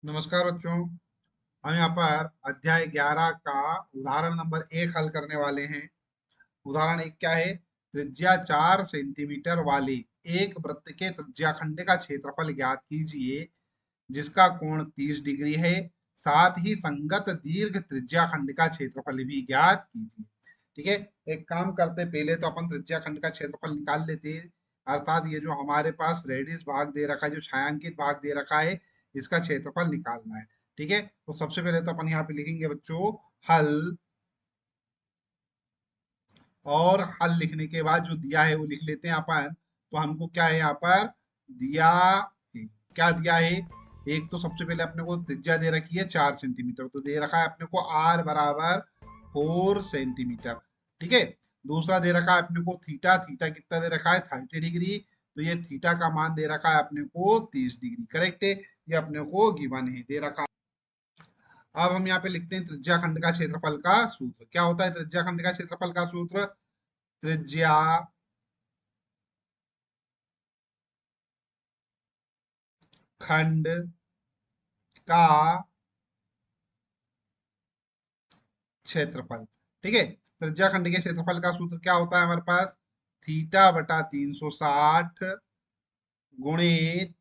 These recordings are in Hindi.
नमस्कार बच्चों। हम यहाँ पर अध्याय 11 का उदाहरण नंबर 1 हल करने वाले हैं। उदाहरण 1 क्या है? त्रिज्या 4 सेंटीमीटर वाले एक वृत्त के त्रिज्याखंड का क्षेत्रफल ज्ञात कीजिए जिसका कोण 30 डिग्री है। साथ ही संगत दीर्घ त्रिज्याखंड का क्षेत्रफल भी ज्ञात कीजिए। ठीक है, एक काम करते, पहले तो अपन त्रिज्याखंड का क्षेत्रफल निकाल लेते हैं। अर्थात ये जो हमारे पास रेडियस भाग दे रखा है, जो छायांकित भाग दे रखा है, इसका क्षेत्रफल निकालना है। ठीक है, तो सबसे पहले तो अपन यहाँ पे लिखेंगे बच्चों हल। और हल लिखने के बाद जो दिया है वो लिख लेते हैं अपन। तो हमको क्या है यहाँ पर दिया है? क्या दिया है? एक तो सबसे पहले अपने को त्रिज्या दे रखी है 4 सेंटीमीटर, तो दे रखा है अपने को आर बराबर 4 सेंटीमीटर। ठीक है, दूसरा दे रखा है अपने को थीटा। थीटा कितना दे रखा है? 30 डिग्री। तो ये थीटा का मान दे रखा है अपने को 30 डिग्री। करेक्ट है, ये अपने को गिवन है, दे रखा है। अब हम यहाँ पे लिखते हैं त्रिज्याखंड का क्षेत्रफल का सूत्र। क्या होता है त्रिज्याखंड का क्षेत्रफल का सूत्र? त्रिज्या खंड का क्षेत्रफल। ठीक है, त्रिज्या खंड के क्षेत्रफल का सूत्र क्या होता है हमारे पास? थीटा बटा 360 गुणित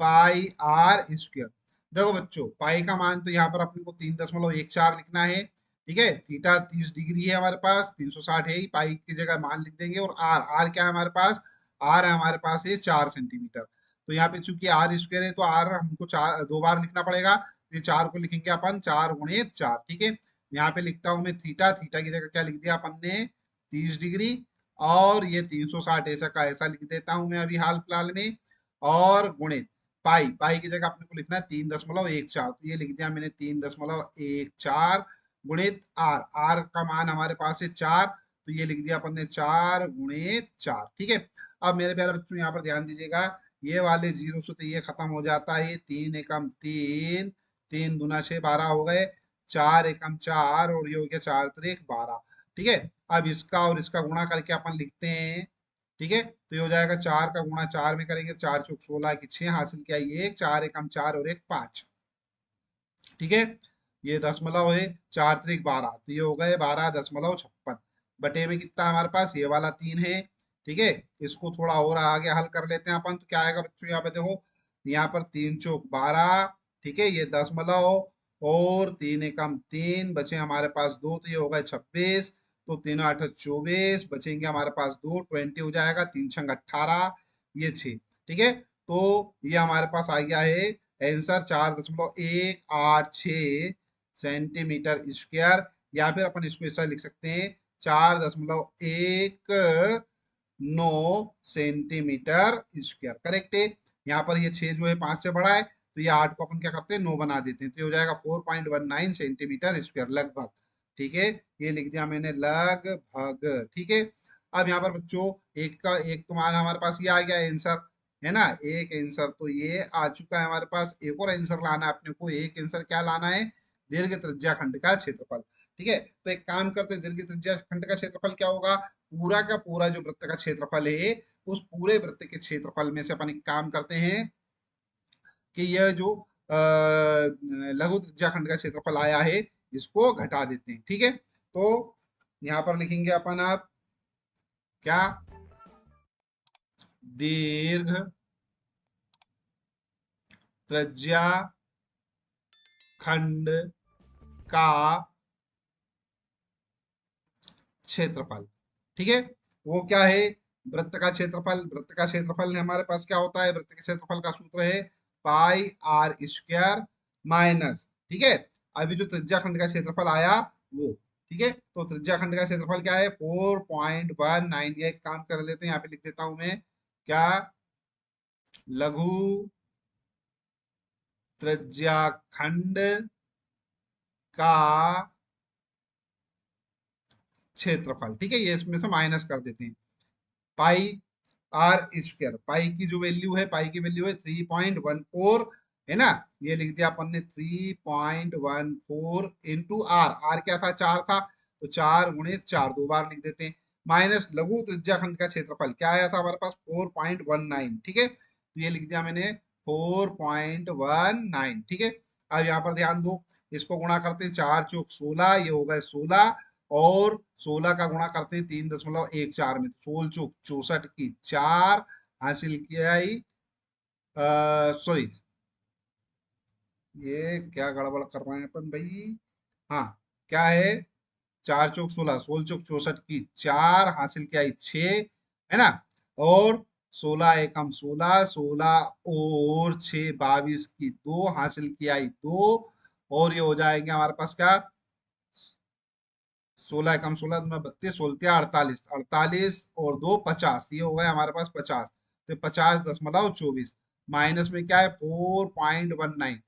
पाई आर स्क्वायर। देखो बच्चों, पाई का मान तो यहाँ पर अपने को 3.14 लिखना है। ठीक है, थीटा 30 डिग्री है हमारे पास, 360 है ही, पाई की जगह मान लिख देंगे। और आर, आर क्या है हमारे पास? आर है हमारे पास है 4 सेंटीमीटर। तो यहाँ पे चूंकि आर स्क्वायर है तो आर हमको चार दो बार लिखना पड़ेगा। ये चार को लिखेंगे अपन 4 गुणित 4। ठीक है, यहाँ पे लिखता हूं मैं थीटा। थीटा की जगह क्या लिख दिया अपन ने? 30 डिग्री। और ये 360 ऐसा का ऐसा लिख देता हूं मैं अभी हाल फिलहाल में। और गुणित पाई, पाई की जगह अपने को लिखना है 3.14। तो ये लिख दिया मैंने 3.14 गुणित आर। आर का मान हमारे पास है 4, तो ये लिख दिया अपन ने 4 गुणित 4। ठीक है, अब मेरे प्यारे बच्चों यहाँ पर ध्यान दीजिएगा, ये वाले जीरो से तो ये खत्म हो जाता है। 3 एकम 3, 3 दूना 6 12 हो गए। 4 एकम 4 और ये हो गया 4 त्रिक 12। ठीक है, अब इसका और इसका गुणा करके अपन लिखते हैं। ठीक है, तो ये हो जाएगा 4 का गुणा 4 में करेंगे, 4 चौक 16 की 6 हासिल किया, ये 4 एकम 4 और एक 5। ठीक है, ये दशमलव है, 4 त्रिक 12, तो ये हो गए 12.56। बटे में कितना है हमारे पास? ये वाला 3 है। ठीक है, इसको थोड़ा और आगे हल कर लेते हैं अपन, तो क्या आएगा बच्चों? यहाँ पे देखो, यहाँ पर 3 चौक 12। ठीक है, ये दशमलव। और 3 एकम 3 बचे हमारे पास 2, तो ये हो गए 26। तो 3 8 24 बचेंगे हमारे पास 2, 20 हो जाएगा। 3 छंग 18, ये 6। ठीक है, तो ये हमारे पास आ गया है आंसर 4.186 सेंटीमीटर स्क्वायर। या फिर अपन इसको ऐसा लिख सकते हैं 4.19 सेंटीमीटर स्क्वायर। करेक्ट है, यहाँ पर ये 6 जो है 5 से बड़ा है, तो ये 8 को अपन क्या करते हैं 9 बना देते हैं, तो ये हो जाएगा 4.19 सेंटीमीटर स्क्वायर, लगभग। ठीक है, ये लिख दिया मैंने लगभग। ठीक है, अब यहाँ पर बच्चों एक का एक तो मान हमारे पास ये आ गया आंसर, है ना? एक आंसर तो ये आ चुका है हमारे पास। एक और आंसर लाना है अपने को। एक आंसर क्या लाना है? दीर्घ त्रिज्या खंड का क्षेत्रफल। ठीक है, तो एक काम करते हैं, दीर्घ त्रिज्या खंड का क्षेत्रफल क्या होगा? पूरा का पूरा जो वृत्त का क्षेत्रफल है, उस पूरे वृत्त के क्षेत्रफल में से अपन एक काम करते हैं कि यह जो लघु त्रिज्या खंड का क्षेत्रफल आया है, इसको घटा देते हैं। ठीक है, तो यहाँ पर लिखेंगे अपन आप क्या? दीर्घ त्रिज्या खंड का क्षेत्रफल। ठीक है, वो क्या है? वृत्त का क्षेत्रफल। वृत्त का क्षेत्रफल हमारे पास क्या होता है? वृत्त के क्षेत्रफल का सूत्र है पाई आर स्क्वायर माइनस। ठीक है, अभी जो त्रिज्या खंड का क्षेत्रफल आया वो। ठीक है, तो त्रिज्या खंड का क्षेत्रफल क्या है? 4.19। ये एक काम कर लेते हैं, यहाँ पे लिख देता हूं मैं क्या? लघु त्रिज्या खंड का क्षेत्रफल। ठीक है, ये इसमें से माइनस कर देते हैं। पाई आर स्क्वायर, पाई की जो वैल्यू है, पाई की वैल्यू है 3.14, है ना? ये लिख दिया अपन ने 3.14 इंटू आर। आर क्या था? 4 था, तो 4 गुणित 4 दो बार लिख देते हैं। माइनस लघु त्रिज्या खंड का क्षेत्रफल क्या आया था हमारे पास? 4.19। ठीक है, तो ये लिख दिया मैंने 4.19। ठीक है, अब यहाँ पर ध्यान दो, इसको गुणा करते हैं 4 चौक 16, ये हो गए 16, और 16 का गुणा करते हैं 3.14 में, 16 चौक 64 की 4 हासिल किया ही, सॉरी, ये क्या गड़बड़ कर रहे हैं अपन भाई। हाँ, क्या है, 4 चौक 16, 16 चौक 64 की 4 हासिल किया ही 6, है ना, और 16 एकम 16, 16 और 6 22 की 2 हासिल किया ही 2, और ये हो जाएंगे हमारे पास क्या, 16 एकम 16 में 32, 16 अड़तालीस और 2 50, ये हो गए हमारे पास 50, तो 50.24, माइनस में क्या है 4.19,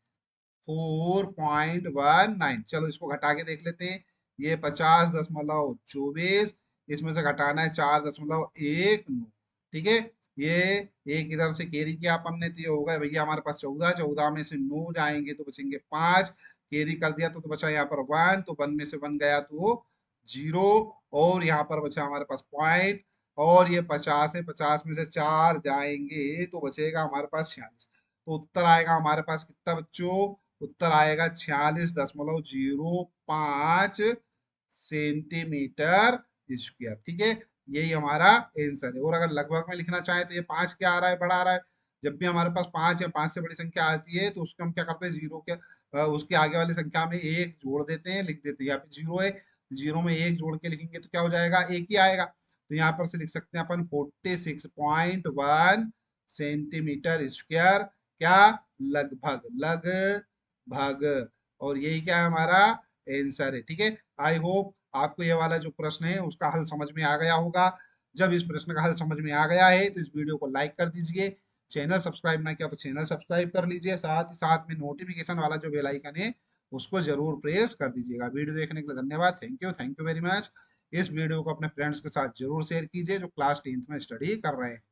4.19, चलो इसको घटा के देख लेते हैं, ये 50.24, इसमें से घटाना है 4.19, ठीक है, ये एक इधर से कैरी किया अपन ने, तो ये हो गया भैया हमारे पास 14, 14 में से 9 जाएंगे तो बचेंगे 5, कैरी कर दिया तो बचा यहाँ पर 1, तो 1 में से 1 गया तो 0, और यहाँ पर बचा हमारे पास पॉइंट, और ये 50 है, 50 में से 4 जाएंगे तो बचेगा हमारे पास 46, तो उत्तर आएगा हमारे पास कितना बच्चों, उत्तर आएगा 46.05 सेंटीमीटर स्क्वायर, ठीक है, यही हमारा आंसर है। और अगर लगभग में लिखना चाहे तो ये 5 क्या आ रहा है, बड़ा आ रहा है, जब भी हमारे पास 5 या 5 से बड़ी संख्या आती है तो उसको हम क्या करते हैं, जीरो के उसके आगे वाली संख्या में एक जोड़ देते हैं, लिख देते हैं, यहाँ पे जीरो है, जीरो में एक जोड़ के लिखेंगे तो क्या हो जाएगा, एक ही आएगा, तो यहाँ पर से लिख सकते हैं अपन 46.1 सेंटीमीटर स्क्वायर, क्या, लगभग, लगभग, और यही क्या है हमारा आंसर है, ठीक है। आई होप आपको ये वाला जो प्रश्न है उसका हल समझ में आ गया होगा। जब इस प्रश्न का हल समझ में आ गया है तो इस वीडियो को लाइक कर दीजिए, चैनल सब्सक्राइब ना किया तो चैनल सब्सक्राइब कर लीजिए, साथ ही साथ में नोटिफिकेशन वाला जो बेल आइकन है उसको जरूर प्रेस कर दीजिएगा। वीडियो देखने के लिए धन्यवाद, थैंक यू वेरी मच। इस वीडियो को अपने फ्रेंड्स के साथ जरूर शेयर कीजिए जो क्लास 10th में स्टडी कर रहे हैं।